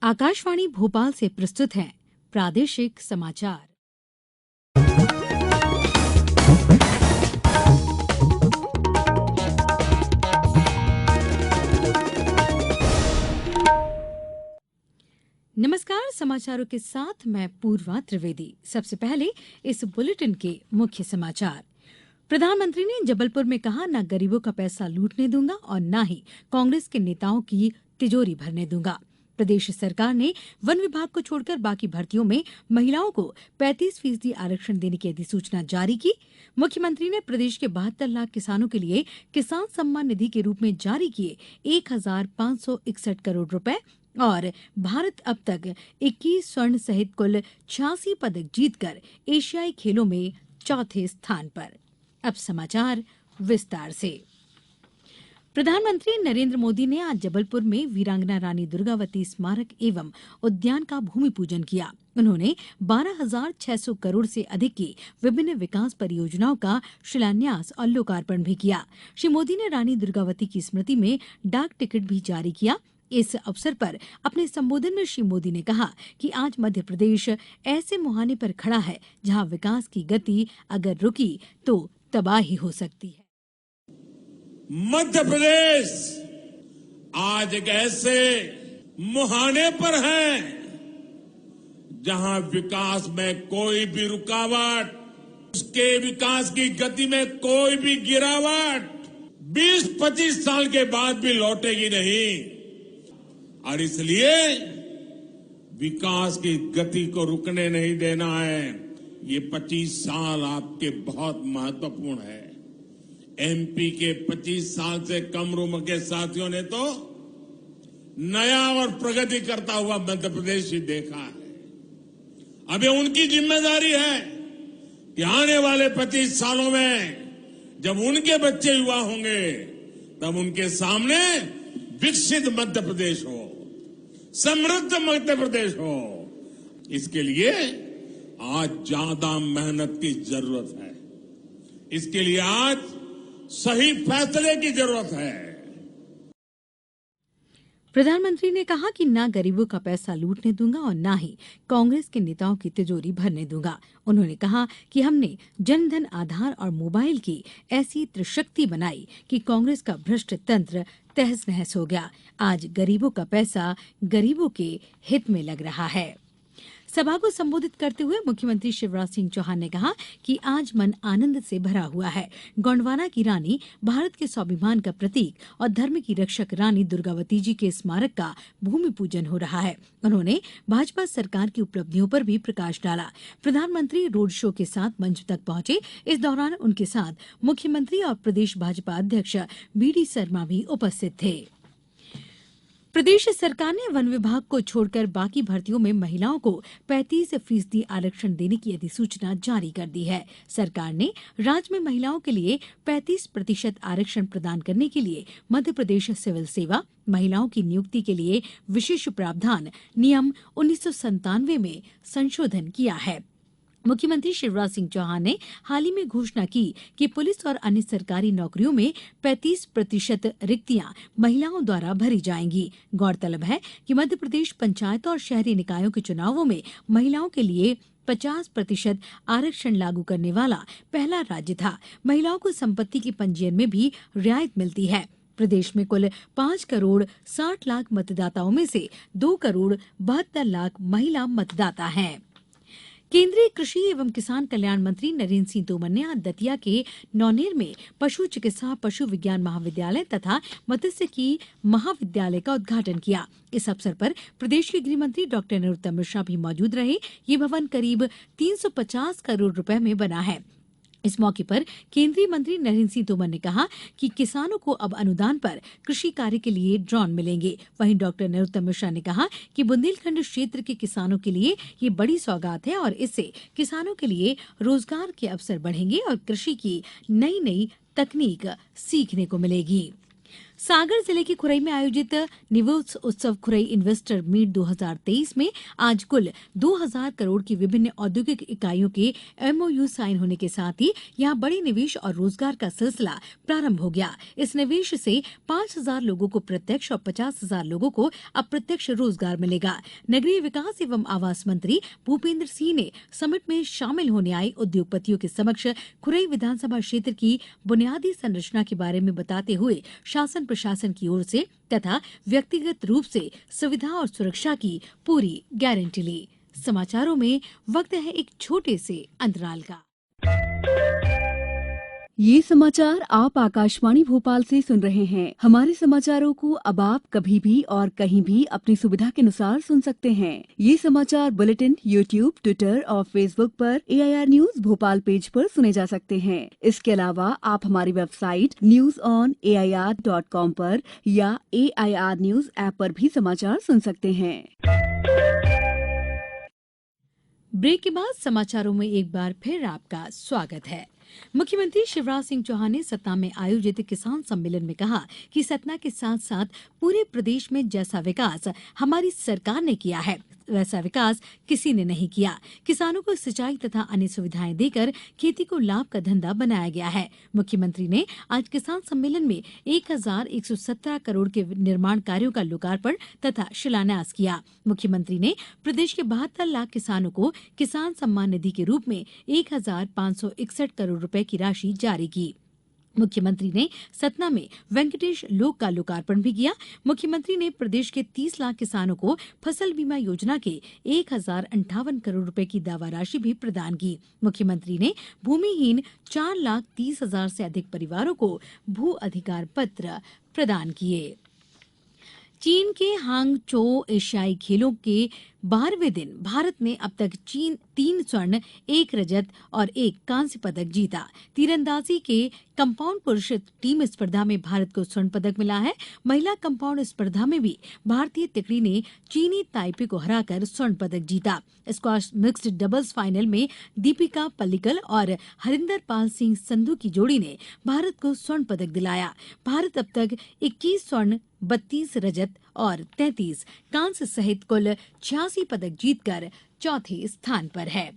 आकाशवाणी भोपाल से प्रस्तुत है प्रादेशिक समाचार। नमस्कार, समाचारों के साथ मैं पूर्वा त्रिवेदी। सबसे पहले इस बुलेटिन के मुख्य समाचार। प्रधानमंत्री ने जबलपुर में कहा, न गरीबों का पैसा लूटने दूंगा और न ही कांग्रेस के नेताओं की तिजोरी भरने दूंगा। प्रदेश सरकार ने वन विभाग को छोड़कर बाकी भर्तियों में महिलाओं को 35% आरक्षण देने की अधिसूचना जारी की। मुख्यमंत्री ने प्रदेश के 72 लाख किसानों के लिए किसान सम्मान निधि के रूप में जारी किए 1,561 करोड़ रुपए और भारत अब तक 21 स्वर्ण सहित कुल 86 पदक जीतकर एशियाई खेलों में चौथे स्थान पर। अब समाचार विस्तार से। प्रधानमंत्री नरेंद्र मोदी ने आज जबलपुर में वीरांगना रानी दुर्गावती स्मारक एवं उद्यान का भूमि पूजन किया। उन्होंने 12,600 करोड़ से अधिक की विभिन्न विकास परियोजनाओं का शिलान्यास और लोकार्पण भी किया। श्री मोदी ने रानी दुर्गावती की स्मृति में डाक टिकट भी जारी किया। इस अवसर पर अपने संबोधन में श्री मोदी ने कहा कि आज मध्य प्रदेश ऐसे मुहाने पर खड़ा है जहां विकास की गति अगर रुकी तो तबाही हो सकती है। मध्य प्रदेश आज एक ऐसे मुहाने पर है जहां विकास में कोई भी रुकावट, उसके विकास की गति में कोई भी गिरावट 20-25 साल के बाद भी लौटेगी नहीं। और इसलिए विकास की गति को रुकने नहीं देना है। ये 25 साल आपके बहुत महत्वपूर्ण है। एमपी के 25 साल से कम उम्र के साथियों ने तो नया और प्रगति करता हुआ मध्य प्रदेश ही देखा है। अब ये उनकी जिम्मेदारी है कि आने वाले 25 सालों में जब उनके बच्चे युवा होंगे तब उनके सामने विकसित मध्य प्रदेश हो, समृद्ध मध्य प्रदेश हो। इसके लिए आज ज्यादा मेहनत की जरूरत है। इसके लिए आज सही फैसले की जरूरत है। प्रधानमंत्री ने कहा कि ना गरीबों का पैसा लूटने दूंगा और ना ही कांग्रेस के नेताओं की तिजोरी भरने दूंगा। उन्होंने कहा कि हमने जनधन, आधार और मोबाइल की ऐसी त्रिशक्ति बनाई कि कांग्रेस का भ्रष्ट तंत्र तहस नहस हो गया। आज गरीबों का पैसा गरीबों के हित में लग रहा है। सभा को संबोधित करते हुए मुख्यमंत्री शिवराज सिंह चौहान ने कहा कि आज मन आनंद से भरा हुआ है। गोंडवाना की रानी, भारत के स्वाभिमान का प्रतीक और धर्म की रक्षक रानी दुर्गावती जी के स्मारक का भूमि पूजन हो रहा है। उन्होंने भाजपा सरकार की उपलब्धियों पर भी प्रकाश डाला। प्रधानमंत्री रोड शो के साथ मंच तक पहुंचे। इस दौरान उनके साथ मुख्यमंत्री और प्रदेश भाजपा अध्यक्ष बीडी शर्मा भी उपस्थित थे। प्रदेश सरकार ने वन विभाग को छोड़कर बाकी भर्तियों में महिलाओं को 35% आरक्षण देने की अधिसूचना जारी कर दी है। सरकार ने राज्य में महिलाओं के लिए 35% आरक्षण प्रदान करने के लिए मध्य प्रदेश सिविल सेवा, महिलाओं की नियुक्ति के लिए विशेष प्रावधान नियम 1997 में संशोधन किया है। मुख्यमंत्री शिवराज सिंह चौहान ने हाल ही में घोषणा की कि पुलिस और अन्य सरकारी नौकरियों में 35% रिक्तियां महिलाओं द्वारा भरी जाएंगी। गौरतलब है कि मध्य प्रदेश पंचायत और शहरी निकायों के चुनावों में महिलाओं के लिए 50% आरक्षण लागू करने वाला पहला राज्य था। महिलाओं को संपत्ति के पंजीयन में भी रियायत मिलती है। प्रदेश में कुल 5 करोड़ 60 लाख मतदाताओं में से 2 करोड़ 72 लाख महिला मतदाता हैं। केंद्रीय कृषि एवं किसान कल्याण मंत्री नरेंद्र सिंह तोमर ने आज दतिया के नौनेर में पशु चिकित्सा, पशु विज्ञान महाविद्यालय तथा मत्स्यिकी महाविद्यालय का उद्घाटन किया। इस अवसर पर प्रदेश के गृह मंत्री डॉक्टर नरोत्तम मिश्रा भी मौजूद रहे। ये भवन करीब 350 करोड़ रुपए में बना है। इस मौके पर केंद्रीय मंत्री नरेंद्र सिंह तोमर ने कहा कि किसानों को अब अनुदान पर कृषि कार्य के लिए ड्रोन मिलेंगे। वहीं डॉक्टर नरोत्तम मिश्रा ने कहा कि बुंदेलखंड क्षेत्र के किसानों के लिए ये बड़ी सौगात है और इससे किसानों के लिए रोजगार के अवसर बढ़ेंगे और कृषि की नई नई तकनीक सीखने को मिलेगी। सागर जिले की खुरई में आयोजित निवोत्स उत्सव खुरई इन्वेस्टर मीट 2023 में आज कुल 2000 करोड़ की विभिन्न औद्योगिक इकाइयों के एमओयू साइन होने के साथ ही यहां बड़े निवेश और रोजगार का सिलसिला प्रारंभ हो गया। इस निवेश से 5000 लोगों को प्रत्यक्ष और 50,000 लोगों को अप्रत्यक्ष रोजगार मिलेगा। नगरीय विकास एवं आवास मंत्री भूपेंद्र सिंह ने समिट में शामिल होने आए उद्योगपतियों के समक्ष खुरई विधानसभा क्षेत्र की बुनियादी संरचना के बारे में बताते हुए शासन प्रशासन की ओर से तथा व्यक्तिगत रूप से सुविधा और सुरक्षा की पूरी गारंटी ली। समाचारों में वक्त है एक छोटे से अंतराल का। ये समाचार आप आकाशवाणी भोपाल से सुन रहे हैं। हमारे समाचारों को अब आप कभी भी और कहीं भी अपनी सुविधा के अनुसार सुन सकते हैं। ये समाचार बुलेटिन यूट्यूब, ट्विटर और फेसबुक पर AIR न्यूज भोपाल पेज पर सुने जा सकते हैं। इसके अलावा आप हमारी वेबसाइट newsonair.com पर या AIR न्यूज ऐप पर भी समाचार सुन सकते हैं। ब्रेक के बाद समाचारों में एक बार फिर आपका स्वागत है। मुख्यमंत्री शिवराज सिंह चौहान ने सतना में आयोजित किसान सम्मेलन में कहा कि सतना के साथ साथ पूरे प्रदेश में जैसा विकास हमारी सरकार ने किया है वैसा विकास किसी ने नहीं किया। किसानों को सिंचाई तथा अन्य सुविधाएं देकर खेती को लाभ का धंधा बनाया गया है। मुख्यमंत्री ने आज किसान सम्मेलन में 1117 करोड़ के निर्माण कार्यों का लोकार्पण तथा शिलान्यास किया। मुख्यमंत्री ने प्रदेश के 72 लाख किसानों को किसान सम्मान निधि के रूप में 1561 करोड़ रुपए की राशि जारी की। मुख्यमंत्री ने सतना में वेंकटेश लोक का लोकार्पण भी किया। मुख्यमंत्री ने प्रदेश के 30 लाख किसानों को फसल बीमा योजना के 1058 करोड़ रुपए की दावा राशि भी प्रदान की। मुख्यमंत्री ने भूमिहीन 4,30,000 से अधिक परिवारों को भू अधिकार पत्र प्रदान किए। चीन के हांगझो एशियाई खेलों के 12वें दिन भारत ने अब तक 3 स्वर्ण, 1 रजत और 1 कांस्य पदक जीता। तीरंदाजी के कंपाउंड पुरुष टीम स्पर्धा में भारत को स्वर्ण पदक मिला है। महिला कंपाउंड स्पर्धा में भी भारतीय तिकड़ी ने चीनी ताइपे को हराकर स्वर्ण पदक जीता। स्क्वाश मिक्स्ड डबल्स फाइनल में दीपिका पल्लिकल और हरिंदर पाल सिंह संधू की जोड़ी ने भारत को स्वर्ण पदक दिलाया। भारत अब तक 21 स्वर्ण, 32 रजत और 33 कांस्य सहित कुल 86 पदक जीतकर चौथे स्थान पर है।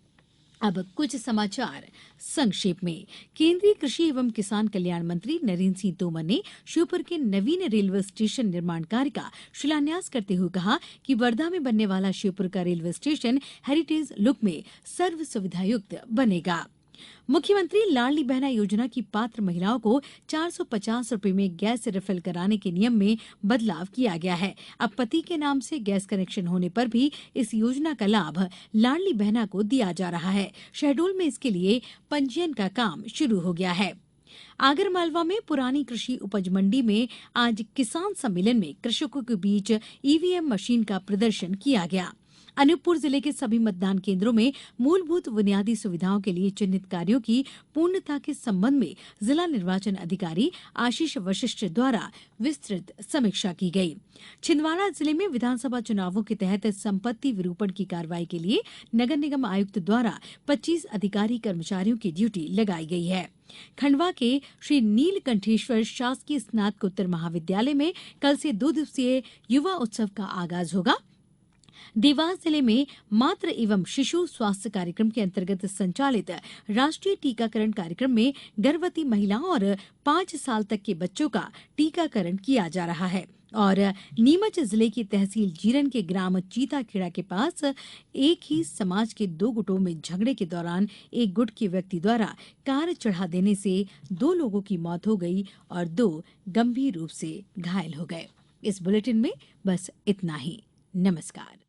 अब कुछ समाचार संक्षेप में। केंद्रीय कृषि एवं किसान कल्याण मंत्री नरेंद्र सिंह तोमर ने श्योपुर के नवीन रेलवे स्टेशन निर्माण कार्य का शिलान्यास करते हुए कहा कि वर्धा में बनने वाला श्योपुर का रेलवे स्टेशन हेरिटेज लुक में सर्व सुविधायुक्त बनेगा। मुख्यमंत्री लाडली बहना योजना की पात्र महिलाओं को 450 रुपए में गैस रिफिल कराने के नियम में बदलाव किया गया है। अब पति के नाम से गैस कनेक्शन होने पर भी इस योजना का लाभ लाडली बहना को दिया जा रहा है। शहडोल में इसके लिए पंजीयन का काम शुरू हो गया है। आगरमालवा में पुरानी कृषि उपज मंडी में आज किसान सम्मेलन में कृषकों के बीच ईवीएम मशीन का प्रदर्शन किया गया। अनूपपुर जिले के सभी मतदान केंद्रों में मूलभूत बुनियादी सुविधाओं के लिए चिन्हित कार्यों की पूर्णता के संबंध में जिला निर्वाचन अधिकारी आशीष वशिष्ठ द्वारा विस्तृत समीक्षा की गई। छिंदवाड़ा जिले में विधानसभा चुनावों के तहत संपत्ति विरूपण की कार्रवाई के लिए नगर निगम आयुक्त द्वारा 25 अधिकारी कर्मचारियों की ड्यूटी लगाई गई है। खंडवा के श्री नीलकंठेश्वर शासकीय स्नातकोत्तर महाविद्यालय में कल से 2 दिवसीय युवा उत्सव का आगाज होगा। देवास जिले में मातृ एवं शिशु स्वास्थ्य कार्यक्रम के अंतर्गत संचालित राष्ट्रीय टीकाकरण कार्यक्रम में गर्भवती महिलाओं और 5 साल तक के बच्चों का टीकाकरण किया जा रहा है। और नीमच जिले की तहसील जीरन के ग्राम चीताखेड़ा के पास एक ही समाज के 2 गुटों में झगड़े के दौरान एक गुट के व्यक्ति द्वारा कार चढ़ा देने से 2 लोगों की मौत हो गई और 2 गंभीर रूप से घायल हो गए। इस बुलेटिन में बस इतना ही। नमस्कार।